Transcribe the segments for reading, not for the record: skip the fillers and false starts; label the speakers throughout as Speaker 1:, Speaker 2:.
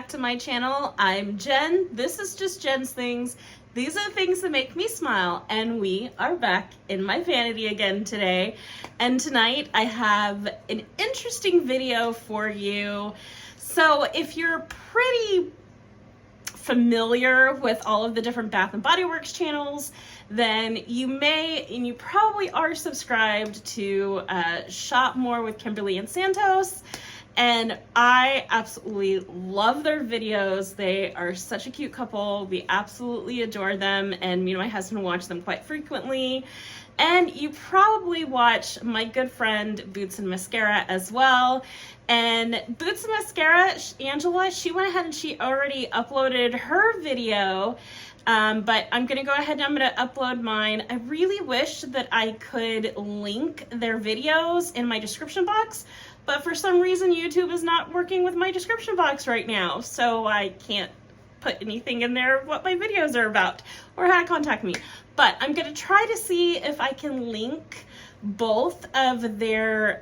Speaker 1: to my channel. I'm Jen. This is just Jen's Things. These are the things that make me smile, and we are back in my vanity again today. And tonight I have an interesting video for you. So if you're pretty familiar with all of the different Bath and Body Works channels, then you may, and you probably are subscribed to Shop More with Kimberly and Santos. And I absolutely love their videos. They are such a cute couple. We absolutely adore them. And me and my husband watch them quite frequently. And you probably watch my good friend Boots and Mascara as well. And Boots and Mascara, Angela, she went ahead and she already uploaded her video. But I'm going to go ahead and I'm going to upload mine. I really wish that I could link their videos in my description box. But for some reason, YouTube is not working with my description box right now. So I can't put anything in there of what my videos are about or how to contact me. But I'm going to try to see if I can link both of their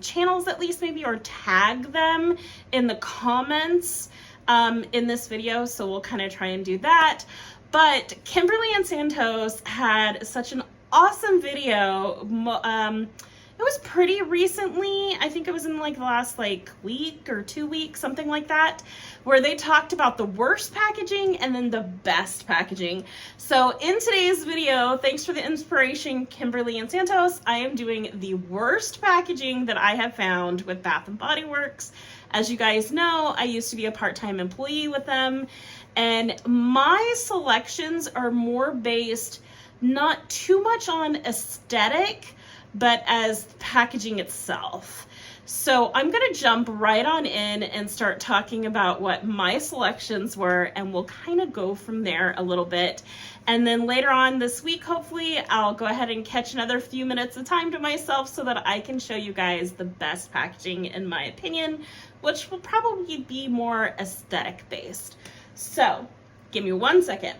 Speaker 1: channels at least maybe, or tag them in the comments in this video. So we'll kind of try and do that. But Kimberly and Santos had such an awesome video. It was pretty recently. I think it was in like the last week or 2 weeks, something like that, where they talked about the worst packaging and then the best packaging. So in today's video, thanks for the inspiration, Kimberly and Santos, I am doing the worst packaging that I have found with Bath and Body Works. As you guys know, I used to be a part-time employee with them, and my selections are more based not too much on aesthetic, but as packaging itself. So I'm gonna jump right on in and start talking about what my selections were, and we'll kind of go from there a little bit. And then later on this week, hopefully, I'll go ahead and catch another few minutes of time to myself so that I can show you guys the best packaging in my opinion, which will probably be more aesthetic based. So give me 1 second.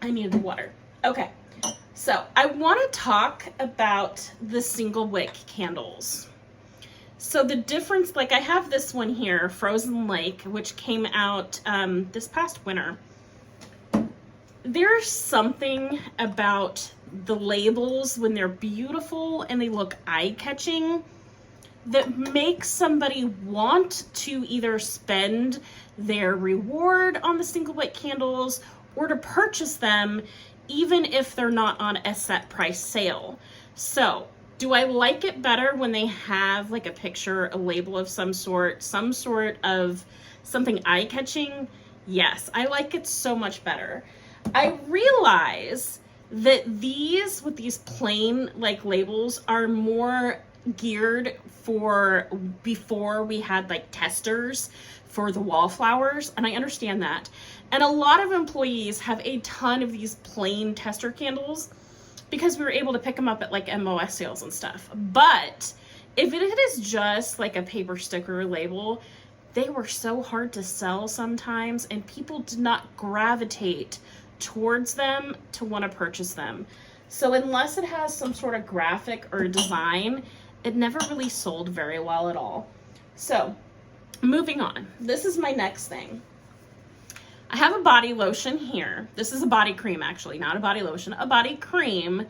Speaker 1: I need the water. Okay. So I want to talk about the single wick candles. So the difference, like I have this one here, Frozen Lake, which came out this past winter. There's something about the labels when they're beautiful and they look eye-catching that makes somebody want to either spend their reward on the single wick candles or to purchase them even if they're not on a set price sale. So do I like it better when they have like a picture, a label of some sort of something eye-catching? Yes, I like it so much better. I realize that these, with these plain like labels, are more geared for before we had like testers for the wallflowers, and I understand that. And a lot of employees have a ton of these plain tester candles because we were able to pick them up at like MOS sales and stuff. But if it is just like a paper sticker label, they were so hard to sell sometimes, and people did not gravitate towards them to want to purchase them. So unless it has some sort of graphic or design, it never really sold very well at all. So moving on, this is my next thing. I have a body lotion here. This is a body cream, actually, not a body lotion, a body cream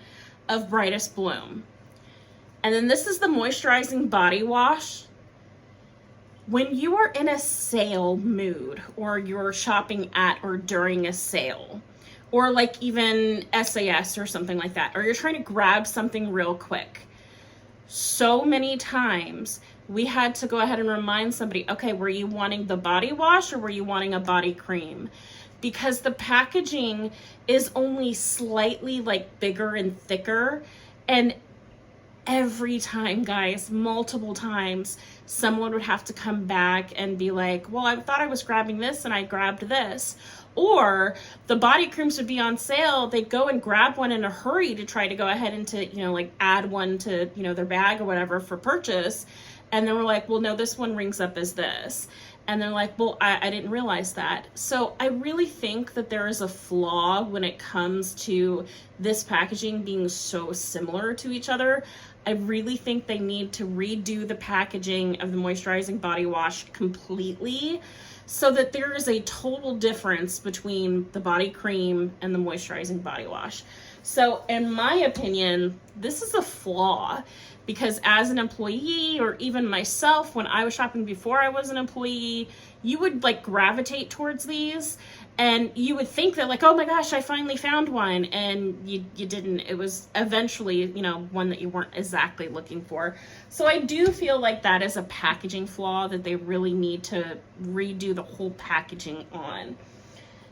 Speaker 1: of Brightest Bloom. And then this is the moisturizing body wash. When you are in a sale mood, or you're shopping at or during a sale, or like even SAS or something like that, or you're trying to grab something real quick, so many times we had to go ahead and remind somebody, okay, were you wanting the body wash or were you wanting a body cream? Because the packaging is only slightly like bigger and thicker, and every time, guys, multiple times, someone would have to come back and be like, well, I thought I was grabbing this and I grabbed this. Or the body creams would be on sale. They'd go and grab one in a hurry to try to go ahead and to, like add one to, their bag or whatever for purchase. And then we're like, well, no, this one rings up as this. And they're like, well, I didn't realize that. So I really think that there is a flaw when it comes to this packaging being so similar to each other. I really think they need to redo the packaging of the moisturizing body wash completely so that there is a total difference between the body cream and the moisturizing body wash. So in my opinion, this is a flaw, because as an employee, or even myself, when I was shopping before I was an employee, you would like gravitate towards these and you would think that like, oh my gosh, I finally found one, and you didn't. It was eventually, you know, one that you weren't exactly looking for. So I do feel like that is a packaging flaw that they really need to redo the whole packaging on.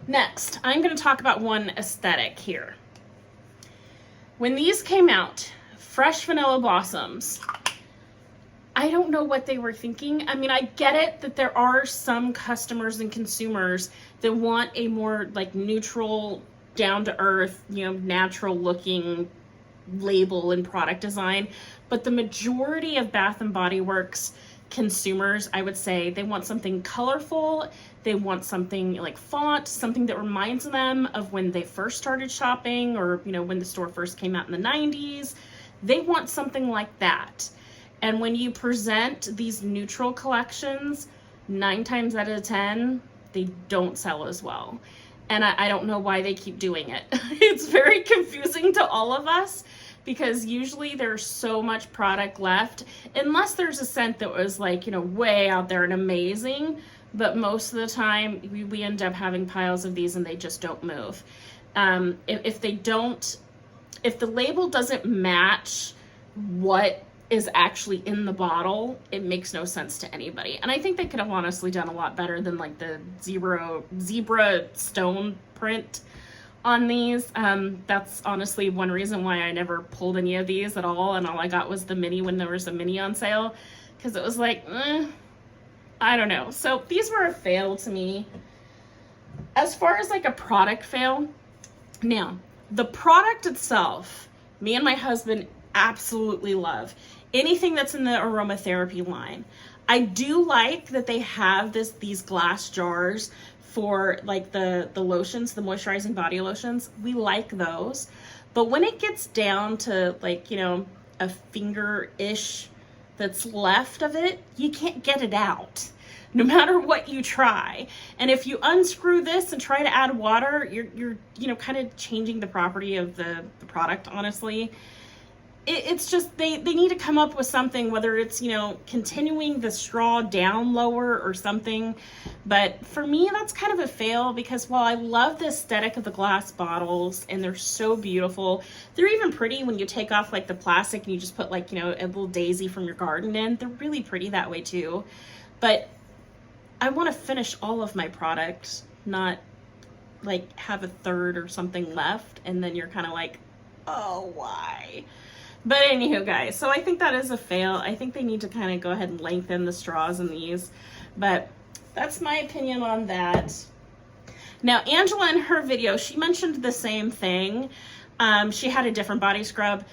Speaker 1: Next, I'm going to talk about one aesthetic here. When these came out, Fresh Vanilla Blossoms, I don't know what they were thinking. I mean, I get it that there are some customers and consumers that want a more like neutral, down to earth, you know, natural looking label and product design. But the majority of Bath and Body Works consumers, I would say, they want something colorful. They want something like font, something that reminds them of when they first started shopping, or, you know, when the store first came out in the 90s. They want something like that. And when you present these neutral collections, 9 times out of 10, they don't sell as well. And I don't know why they keep doing it. It's very confusing to all of us, because usually there's so much product left, unless there's a scent that was like, you know, way out there and amazing. But most of the time we end up having piles of these and they just don't move. If the label doesn't match what is actually in the bottle, it makes no sense to anybody. And I think they could have honestly done a lot better than like the zebra stone print on these. That's honestly one reason why I never pulled any of these at all, and all I got was the mini when there was a mini on sale, because it was like, I don't know. So these were a fail to me. As far as like a product fail, now the product itself, me and my husband absolutely love anything that's in the aromatherapy line. I do like that they have these glass jars for like the lotions, the moisturizing body lotions. We like those. But when it gets down to like, you know, a finger-ish that's left of it, you can't get it out, no matter what you try. And if you unscrew this and try to add water, you're you know, kind of changing the property of the product, honestly. It's just, they need to come up with something, whether it's, you know, continuing the straw down lower or something. But for me, that's kind of a fail, because while I love the aesthetic of the glass bottles and they're so beautiful, they're even pretty when you take off like the plastic and you just put like, you know, a little daisy from your garden in. They're really pretty that way too. But I want to finish all of my products, not like have a third or something left and then you're kind of like, oh, why? But anywho, guys, so I think that is a fail. I think they need to kind of go ahead and lengthen the straws in these. But that's my opinion on that. Now, Angela, in her video, she mentioned the same thing. She had a different body scrub.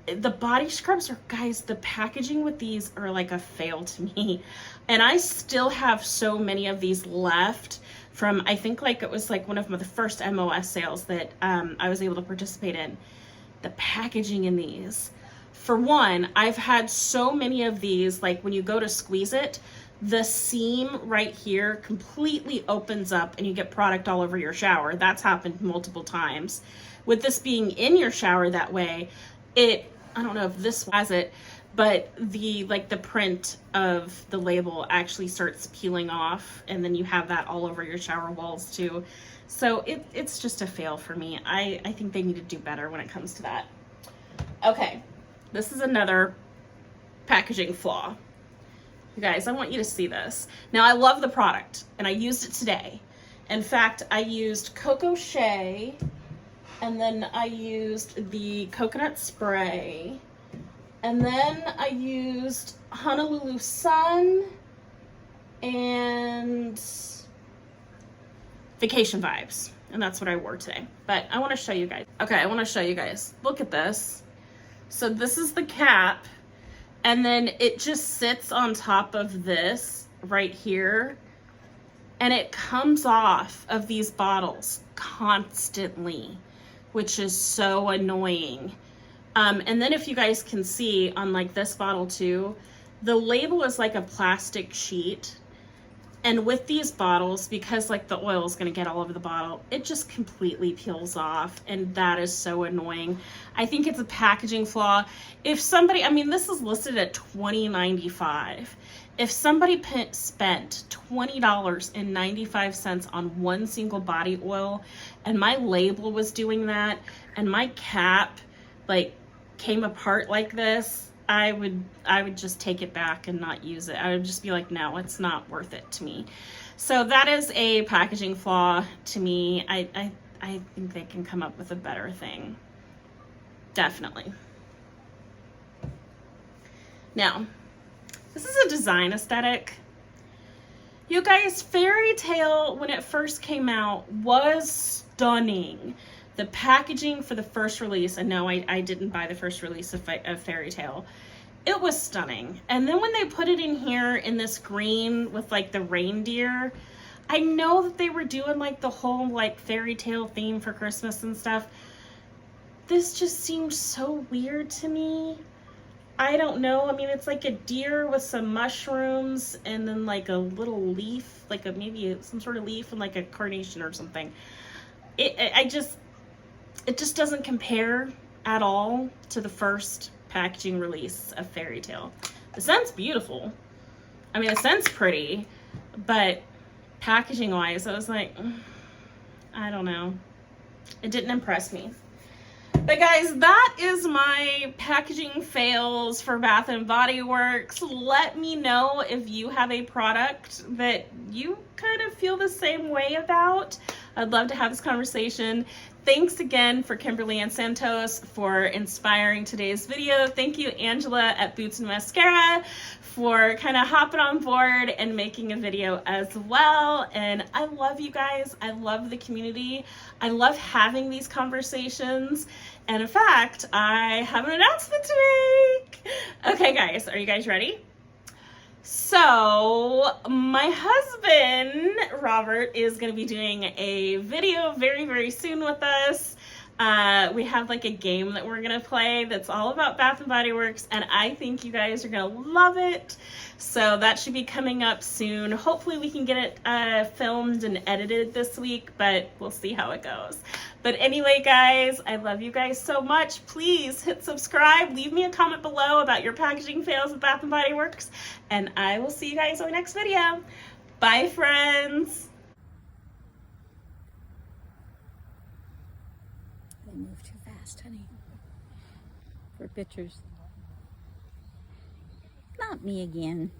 Speaker 1: The body scrubs are, guys, the packaging with these are like a fail to me. And I still have so many of these left from, I think like it was like one of the first MOS sales that I was able to participate in. The packaging in these, for one, I've had so many of these, like when you go to squeeze it, the seam right here completely opens up and you get product all over your shower. That's happened multiple times. With this being in your shower that way, I don't know if this has it, but the print of the label actually starts peeling off, and then you have that all over your shower walls too. So it's just a fail for me. I think they need to do better when it comes to that. Okay, this is another packaging flaw. You guys, I want you to see this. Now, I love the product, and I used it today. In fact, I used Cocoa Shea, and then I used the coconut spray, and then I used Honolulu Sun and Vacation Vibes, and that's what I wore today. But I want to show you guys. Okay, I want to show you guys. Look at this. So this is the cap, and then it just sits on top of this right here, and it comes off of these bottles constantly, which is so annoying. And then if you guys can see on like this bottle too, the label is like a plastic sheet. And with these bottles, because like the oil is going to get all over the bottle, it just completely peels off. And that is so annoying. I think it's a packaging flaw. If somebody, I mean, this is listed at $20.95. If somebody spent $20.95 on one single body oil, and my label was doing that, and my cap like came apart like this, I would just take it back and not use it. I would just be like, no, it's not worth it to me. So that is a packaging flaw to me. I think they can come up with a better thing. Definitely. Now, this is a design aesthetic. You guys, Fairy Tale, when it first came out, was stunning. The packaging for the first release, and no, I didn't buy the first release of Fairy Tale. It was stunning. And then when they put it in here in this green with like the reindeer, I know that they were doing like the whole like Fairy Tale theme for Christmas and stuff. This just seemed so weird to me. I don't know. I mean, it's like a deer with some mushrooms and then like a little leaf, like maybe some sort of leaf and like a carnation or something. It just doesn't compare at all to the first packaging release of Fairy Tale. The scent's beautiful. I mean, the scent's pretty, but packaging wise, I was like, I don't know. It didn't impress me. But guys, that is my packaging fails for Bath & Body Works. Let me know if you have a product that you kind of feel the same way about. I'd love to have this conversation. Thanks again for Kimberly and Santos for inspiring today's video. Thank you, Angela at Boots and Mascara, for kind of hopping on board and making a video as well. And I love you guys. I love the community. I love having these conversations. And in fact, I have an announcement to make. Okay, guys, are you guys ready? So my husband, Robert, is going to be doing a video very, very soon with us. We have like a game that we're going to play that's all about Bath & Body Works, and I think you guys are going to love it. So that should be coming up soon. Hopefully we can get it filmed and edited this week, but we'll see how it goes. But anyway, guys, I love you guys so much. Please hit subscribe. Leave me a comment below about your packaging fails with Bath & Body Works, and I will see you guys on the next video. Bye, friends.
Speaker 2: They move too fast, honey, for pictures. Not me again.